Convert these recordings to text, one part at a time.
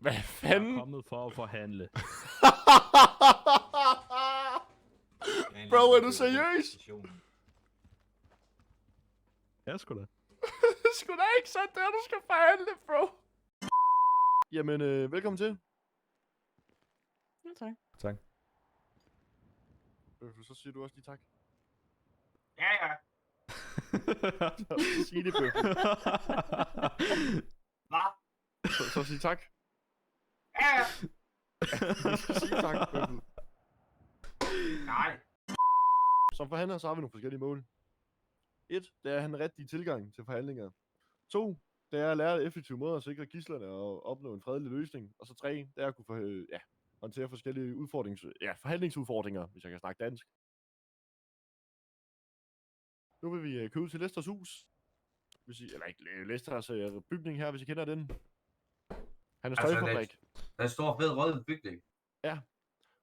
Hvad Jeg er fanden? kommet for at forhandle. Bro, er du seriøs? Ja, sgu da. Det er sgu da ikke sådan, der du skal forhandle, bro. Jamen, velkommen til. Ja, tak. Tak. Så siger du også lige tak. Ja, ja. Så sig det, Bøffel. Hvad? Så sig tak. Ja, ja. Vi skal sige tak, Bøffel. Nej. Som forhandler, så har vi nogle forskellige mål. 1. Det er at have en rigtig tilgang til forhandlinger. 2. Det er at lære effektive måder at sikre gidslerne og opnå en fredelig løsning. Og så 3. Det er at kunne håndtere forskellige forhandlingsudfordringer, hvis jeg kan snakke dansk. Nu vil vi købe til Lesters hus. Eller ikke Lesters bygning her, hvis I kender den. Han er støjfabrik. Der er en stor fed rød bygning.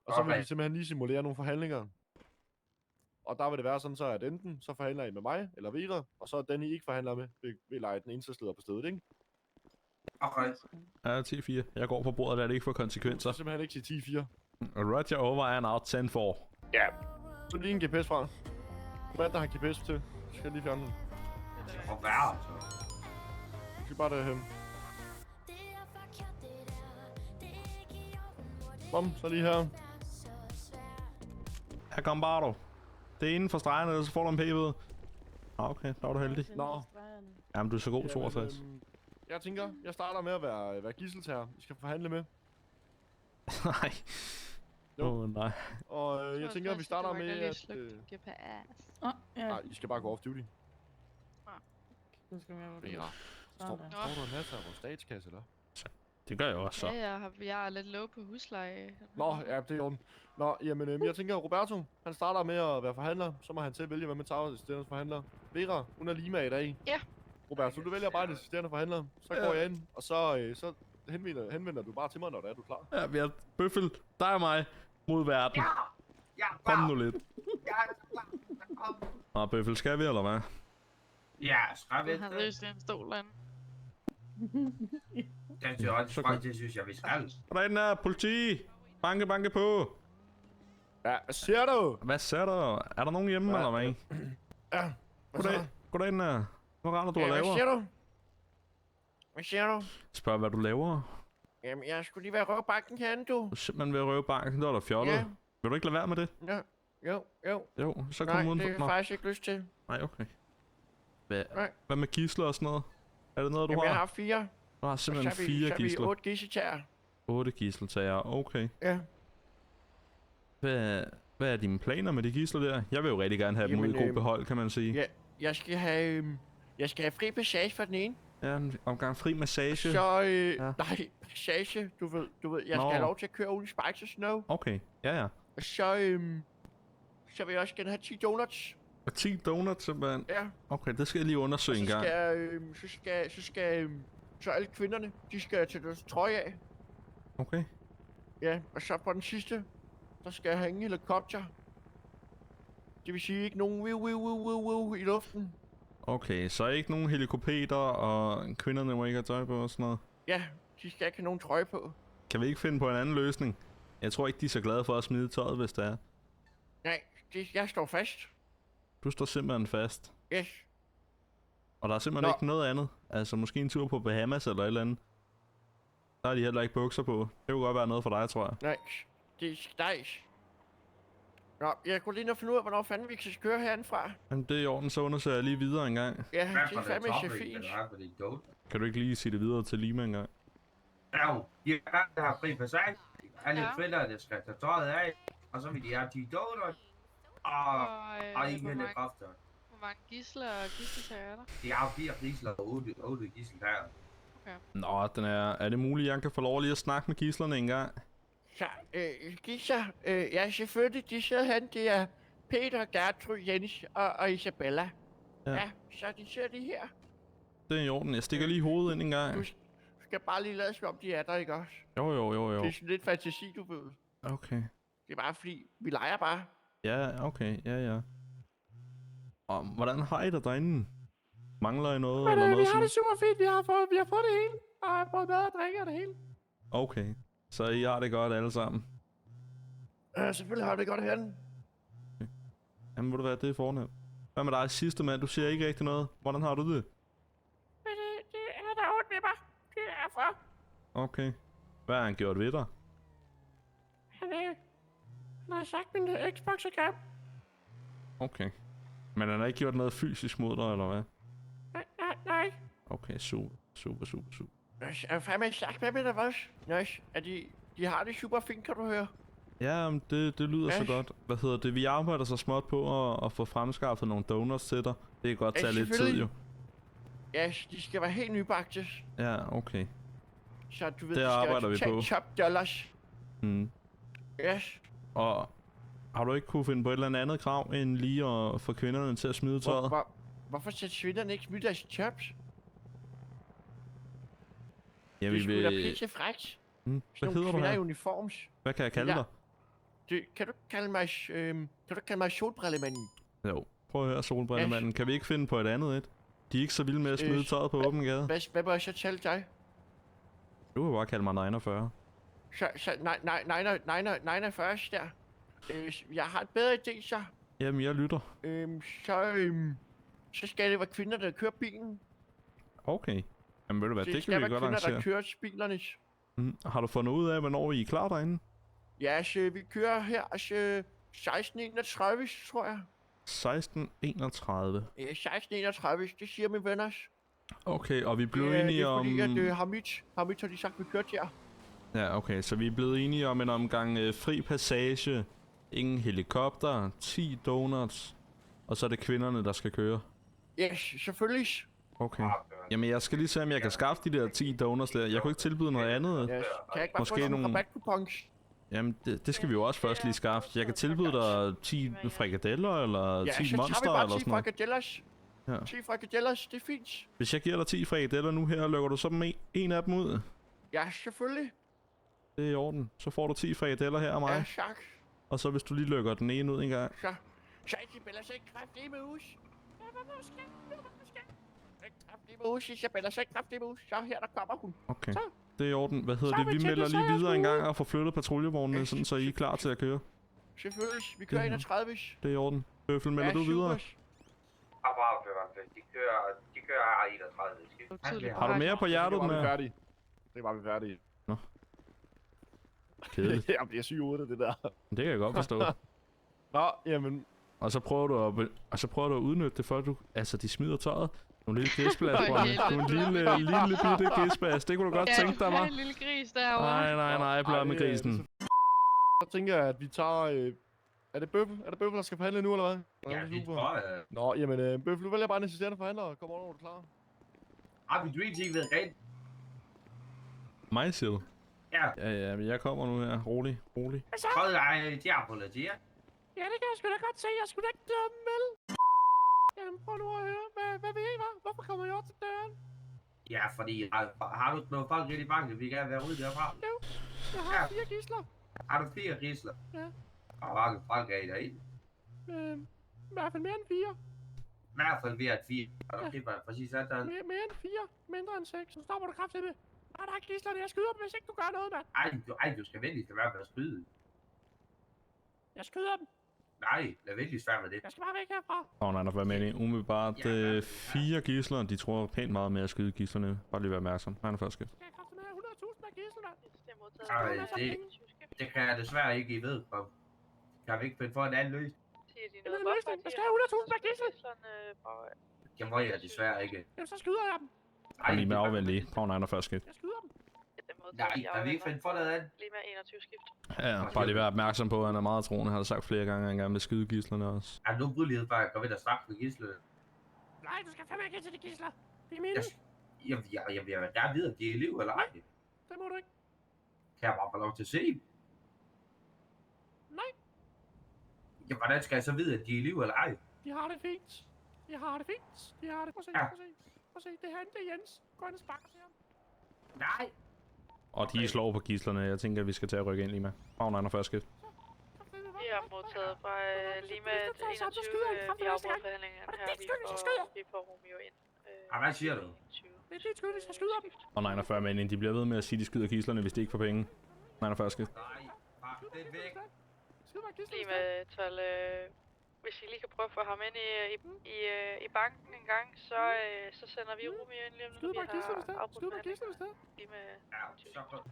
Og så vil Okay. vi simpelthen lige simulere nogle forhandlinger. Og der vil det være sådan så, at enten så forhandler I med mig eller Vera, og så den I ikke forhandler med, vil lege den indsatsledder på stedet, ikke? Okay. Ja, 10-4. Jeg går på bordet, der det ikke får Så konsekvenser. simpelthen ikke sige 10-4. Roger over and out 10-4. Ja. Så lige en GPS fra. Hvad der har GPS til? Skal jeg lige fjerne den. Og hvad altså? Vi skal bare derhen. Bom, så lige her. Her kom bare du. Det er inden for stregen, eller så får du en p-bøde. Ah, okay, der var du heldig. Nå. Jamen, du er så god, 62. Jeg tænker, jeg starter med at være gisseltager. I skal forhandle med. Nej. Jo. Nej. Og jeg tænker, vi starter med at... GPS. Ja. Nej, I skal bare gå off duty. Nu skal vi have Vera. Står du en masse af vores statskasse, eller? Det gør jeg også så. Ja, jeg er lidt low på husleje. Nå, ja, det er jo. Nå, jamen, jeg tænker, Roberto, han starter med at være forhandler. Så må han selv vælge, hvad man tager assisterende forhandler. Vera, hun er lige med i dag. Ja. Roberto, du vælger bare en assisterende forhandler. Så går jeg ind, og så henvender du bare til mig, når det er, du er klar. Ja, vi har bøffel. Dig og mig mod verden. Ja! Ja, Kom nu lidt. Ja, Nå, bøffel, skal vi, eller hvad? ja, skal vi Han har løst en stol derinde. Den synes jeg også, det synes jeg, vi skal. Hvordan er politi? Banke, banke på. Ja, hvad siger du? Hvad ser du? Er der nogen hjemme, Ja, eller hvad? Ja, hvad så? Goddag. Goddag, Nær. Hvad retter du Ja, og hvad laver? siger du? Hvad siger du? Spørg, hvad du laver. Jamen, jeg skulle lige være røvbakken herinde, du. Du er simpelthen ved at røve banken. Det var da fjollet. Ja. Vil du ikke lade være med det? Ja, jo. Jo, så Nej, kom udenfor. det har jeg faktisk ikke lyst til. Nej, okay. Nej. Hvad med gidsler og sådan noget? Er det noget, du Jamen, jeg har? har 4. Du har simpelthen 4 så er vi gidsler. 8 gisseltager. 8 gidseltager, okay. Ja. Hvad er dine planer med de gidsler der? Jeg vil jo rigtig gerne have dem ud i Jamen, god behold, kan man sige. Ja, jeg skal have fri passage for den ene. Ja, en omgang fri massage. Så, Ja. nej, passage, du ved, jeg Nå. skal have lov til at køre uden spikes og snow. Okay, ja. Og så vil jeg også gerne have 10 donuts. Og 10 donuts simpelthen. Ja, Okay, det skal jeg lige og undersøge en gang. så alle kvinderne, de skal tage deres trøje af. Okay. Ja, og så på den sidste, der skal jeg have en helikopter. Det vil sige ikke nogen wiu i luften. Okay, så ikke nogen helikopter, og kvinderne må ikke have tøj på og sådan noget. Ja, de skal ikke have nogen trøje på. Kan vi ikke finde på en anden løsning? Jeg tror ikke, de er så glade for at smide tøjet, hvis det er. Nej, jeg står fast. Du står simpelthen fast. Yes. Og der er simpelthen Nå. ikke noget andet. Altså, måske en tur på Bahamas eller et eller andet. Der har de heller ikke bukser på. Det kunne godt være noget for dig, tror jeg. Nej, det er nice. Nå, jeg kunne lige nå finde ud af, hvornår fanden vi kan køre herindefra. Men det er i orden, så undersøger jeg lige videre en gang. Ja, Hvad det er for fandme det så topic, fint. den har på din goat? Kan du ikke lige sige det videre til Lima en gang? Ja, de har fri passage. Alle Ja. kvinder, der skal tage tøjet af. Og så vil de have 10 donuts. Og en helikopter. Hvor mange gisler og gisseltager er der? De har 4 gisler og 8 gisseltager. Nå, er det muligt, at jeg kan få lov lige at snakke med gislerne en gang? Så, Gisser, ja selvfølgelig, de sidder hen, det er Peter, Gertrud, Jens og Isabella. Ja. Ja, så de sidder lige her. Det er i orden. Jeg stikker lige hovedet ind en gang. Du skal bare lige lade som om, de er der, ikke også? Jo. Det er sådan lidt fantasi, du ved. Okay. Det er bare fordi, vi leger bare. Ja, okay. Ja. Og hvordan har I det derinde? Mangler I noget eller noget vi har sådan? det super fint, vi har fået det hele. Og både mad og drikke og det hele. Okay. Så I har det godt alle sammen? Selvfølgelig har vi det godt herinde. Jamen, må du være, det er fornemt. Hvad med dig, sidste mand? Du siger ikke rigtig noget. Hvordan har du det? Men det er der ondt ved mig. Det er for. Okay. Hvad har han gjort ved dig? Han har sagt, min Xbox er grim. Okay. Men han har ikke gjort noget fysisk mod dig, eller hvad? Nej. Okay, super. Jeg har fandme sagt med det også. Nice. At de har det super fint, kan du høre. Ja, men det lyder så Ash. godt. Hvad hedder det? Vi arbejder så småt på at få fremskaffet nogle donuts til dig. Det kan godt Ja, tage lidt tid, selvfølgelig. jo. Ja, de skal være helt nybagte. Ja, okay. Så du ved, Det de skal arbejder vi være på. top dollars. Mm. Yes. Og har du ikke kunne finde på et eller andet krav, end lige at få kvinderne til at smide tøjet? Hvorfor skal kvinderne ikke smide deres jobs? Ja, Det vi er sgu da vil... pisse frækt. Mm. Hvad Hvad hedder du kvinder i her? uniforms. Hvad kan jeg kalde Ja. dig? Kan du kalde mig solbrillemanden? Jo, prøv at høre, solbrillemanden. Kan vi ikke finde på et andet et? De er ikke så vilde med at smide tøjet på åben gade. Hvad må jeg så tælle dig? Du kan bare kalde mig 49. Nej, først der. Jeg har et bedre idé, så. Jamen, jeg lytter. Så skal det være kvinder, der kører bilen. Okay. Jamen, ved du hvad, det skal kan vi være godt kvinder, der arrangere. kører bilernes. Mm. Har du fundet ud af, hvornår I er klar derinde? Ja, vi kører her 1631, tror jeg. 16:31. 1631, det siger mine venner. Okay, og vi blev Det enige er om... fordi, at Hamid har de sagt, vi kørte her. Ja, okay, så vi er blevet enige om en omgang fri passage, ingen helikopter, 10 donuts, og så er det kvinderne, der skal køre. Yes, selvfølgelig. Okay. Jamen, jeg skal lige se, om jeg kan skaffe de der 10 donuts der. Jeg kunne ikke tilbyde noget andet. Yes. Kan jeg ikke bare Måske få nogle nogle- rabatkupons? Jamen, det skal vi jo også først lige skaffe. Jeg kan tilbyde dig 10 frikadeller, eller 10 Ja, så tager vi monster, bare eller 10 sådan noget. frikadellers. Ja. 10 frikadellers, det er fint. Hvis jeg giver dig 10 frikadeller nu her, lukker du så dem en af dem ud. Ja, selvfølgelig. Det er i orden. Så får du 10 frikadeller her af mig. Ja, tak. Og så hvis du lige lukker den ene ud en gang. Så Isabella, så ikke kraftig med hus. Ja, hvad skal? Ikke kraftig med hus, Isabella, så ikke kraftig med hus. Så her, der kommer hun. Okay. Så. Det er i orden. Hvad hedder Så er det? vi Vi til melder det, så lige er jeg videre en sgu gang og får flyttet patruljevognene, sådan så I er klar til at køre. Selvfølgelig, vi kører Det er 31. Det er i orden. Bøffel, melder du videre? De kører 31. Har du mere på hjertet Det var vi med? færdige. Det var vi færdige. Kedeligt. Jeg bliver syg ud af det der. Det kan jeg godt forstå. Nå, jamen. Og så prøver du at udnytte det for, at de smider tøjet. Nogle lille gæsplads, For bror. helvede. Du er en lille bitte gæsplads. Det kunne du godt tænke dig, Ja, hva'? en lille gris derovre. Nej, blot med grisen. Så tænker jeg, at vi tager... Er det Bøffel, der skal forhandle nu, eller hvad? Ja, det er det super. tror jeg. Nå, jamen, Bøffel, du vælger bare en assisterende forhandler, og kommer over, når du er klar. Har vi dreams ikke ved rent? Mig, siger du? Ja, Ja, men jeg kommer nu her. Rolig. prøv dig, de har på lidt her. Ja, det kan jeg sgu da godt se. Jeg skulle da ikke glemme, vel? Jamen, prøv nu at høre. Hvad vil I, hva'? Hvorfor kommer jeg over til døren? Ja, fordi har du noget folk rigtig bange, vi kan være ude derfra? Jo, jeg har 4 gidsler. Har du 4 risler? Ja. Og hvor mange folk er I derinde? I hvert fald mere end 4. I hvert fald ved at 4. Okay, bare præcis sådan. Mere end 4. Mindre end 6. Så stopper du kraftigt med. Nej, der er gislerne. Jeg skyder dem, hvis ikke du gør noget, mand. Ej, du skal venligst lade være med at skyde. Jeg skyder dem. Nej, lad venligst være med det. Jeg skal bare væk herfra. Nej, hvad mener I? Umiddelbart 4 gidsler. De tror pænt meget med at skyde gidslerne. Bare lige være opmærksom. Han er først skift. Skal jeg kraftigt med 100.000 af gislerne? Det er modtaget. Ej, det kan jeg desværre ikke, I ved. Kan vi ikke finde for en anden løsning? Siger de Det er noget en godt, løsning. at Jeg de skal har have 100.000 af gidsler. Det må jeg desværre ikke. Jamen, så skyder jeg dem. Kom lige med afvend lige. Prøv er først skift. Jeg skyder dem. Nej, kan vi ikke finde for noget andet? Lige med 21 skift. Ja, bare lige være opmærksom på, at han er meget troende. Han har sagt flere gange, at han gerne vil skyde gidslerne også. Er du mulighed for at gå ved og snakke med gislerne? Nej, du skal fandme ikke ind til de gidsler. Det er mine. Jeg vil gerne vide, om de er i liv eller ej. Det må du ikke. Kan jeg bare få lov til at se dem? Nej, Ja, hvordan skal jeg så vide, at de er i liv eller ej? de har det fint. De har det fint. De har det. Prøv at se, Ja. prøv at se. Prøv at se, det er han, det er Jens. Gå ind og sparker til ham. Nej. Og de slår på gidslerne. Jeg tænker, at vi skal tage at rykke ind lige med. Prøv er først skift. Vi har modtaget fra lige med 21. Vi afbrudt forhandlingerne her. Vi får Romeo ind. Hvad siger du? Det er dit skyld, hvis jeg skyder dem. Og 49 mænd, de bliver ved med at sige, at de skyder gislerne, hvis de ikke får penge. 49 skal. Nej, fuck det væk. Skyd mig gidsler. Lige med 12, hvis I lige kan prøve at få ham ind i banken en gang, så sender vi Romeo ind lige om Skyd mig gidsler, hvis det er. Skyd mig gidsler, hvis det er. Lige med... Ja, så godt.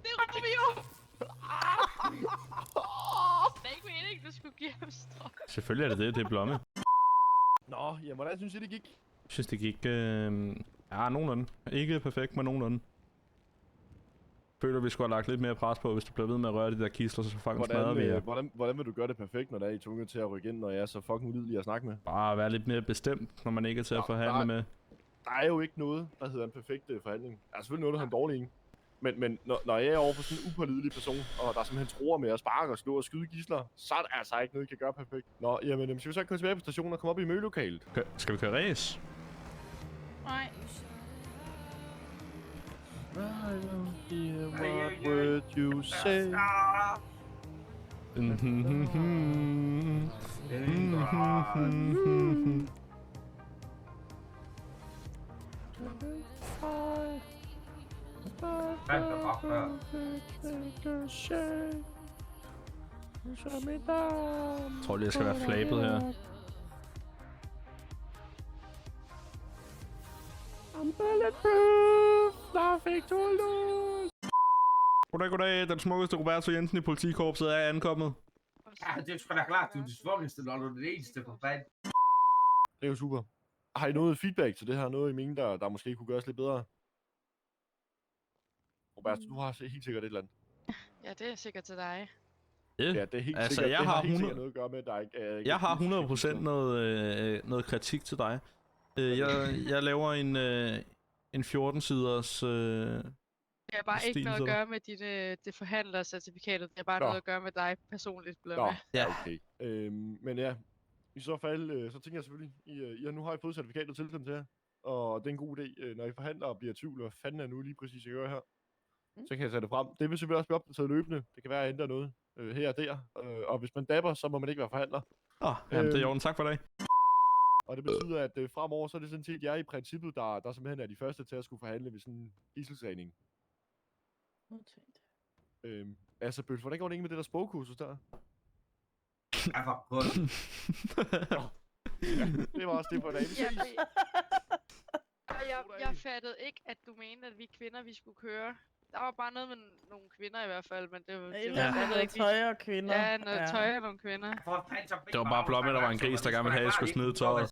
Det er Romeo! Det er ikke meningen, du skulle give ham strøm. Selvfølgelig er det er Blomme. Nå, jamen hvordan synes I, det gik? Jeg synes, det gik... ja, nogenlunde. Ikke perfekt, men nogenlunde. Føler, vi skulle have lagt lidt mere pres på, hvis du bliver ved med at røre de der kisler, så fucking smadrer vi jer. Hvordan vil du gøre det perfekt, når der er I tvunget til at rykke ind, når jeg er så fucking ulidelig at snakke med? Bare være lidt mere bestemt, når man ikke er til at forhandle med. Der er jo ikke noget, der hedder en perfekt forhandling. Der er selvfølgelig noget, der hedder en dårlig en. Men når jeg er over for sådan en upålidelig person, og der simpelthen tror med at sparke og slå og skyde gidsler, så er der altså ikke noget, I kan gøre perfekt. Nå, jamen, skal vi så køre tilbage på stationen og komme op i mødelokalet? Skal vi køre race? Nej. What would you say? Jeg tror lige, jeg skal være flabet her. I'm bulletproof! Nothing to lose! Goddag. Den smukkeste Roberto Jensen i politikorpset er ankommet. Ja, det er sgu da klart, du er det svungeste, når du er det eneste for fanden. Det er jo super. Har I noget feedback til det her? Noget I mener, der måske kunne gøres lidt bedre? Roberto, du har helt sikkert et eller andet. Ja, det er sikkert til dig. Ja, det er helt Altså, sikkert, jeg det har helt 100 sikkert noget at gøre med, at der ikke Jeg har 100% noget kritik til dig. Jeg laver en 14-siders... Det har bare ikke Stil, noget at så. gøre med det forhandlercertifikatet. Det har bare Nå. noget at gøre med dig personligt, Nå, Blomme. ja, okay. Men ja, i så fald, så tænker jeg selvfølgelig, nu har I fået certifikatet tilsendt til jer, og det er en god idé, når I forhandler og bliver i tvivl, hvad fanden er nu lige præcis, jeg gør her. Så kan jeg sætte det frem. Det vil selvfølgelig også blive opdateret løbende. Det kan være, at jeg ændrer noget her og der. Og hvis man dapper, så må man ikke være forhandler. Jamen, det er i orden. Tak for dig. Og det betyder, at fremover, så er det sådan set jer i princippet, der simpelthen er de første til at skulle forhandle ved sådan en gidselsagning. Altså, Bøls, hvordan går det ikke med det der sprogkursus der? Ja, for godt. Det var også det for en dag. Vi ses. Jeg fattede ikke, at du mente, at vi kvinder, vi skulle køre. Der var bare noget med nogle kvinder i hvert fald, men det var Noget tøj og kvinder. Ja, noget tøj og nogle kvinder. Det var bare Blomme, der var en gris, der gerne ville have, at jeg skulle smide tøjet.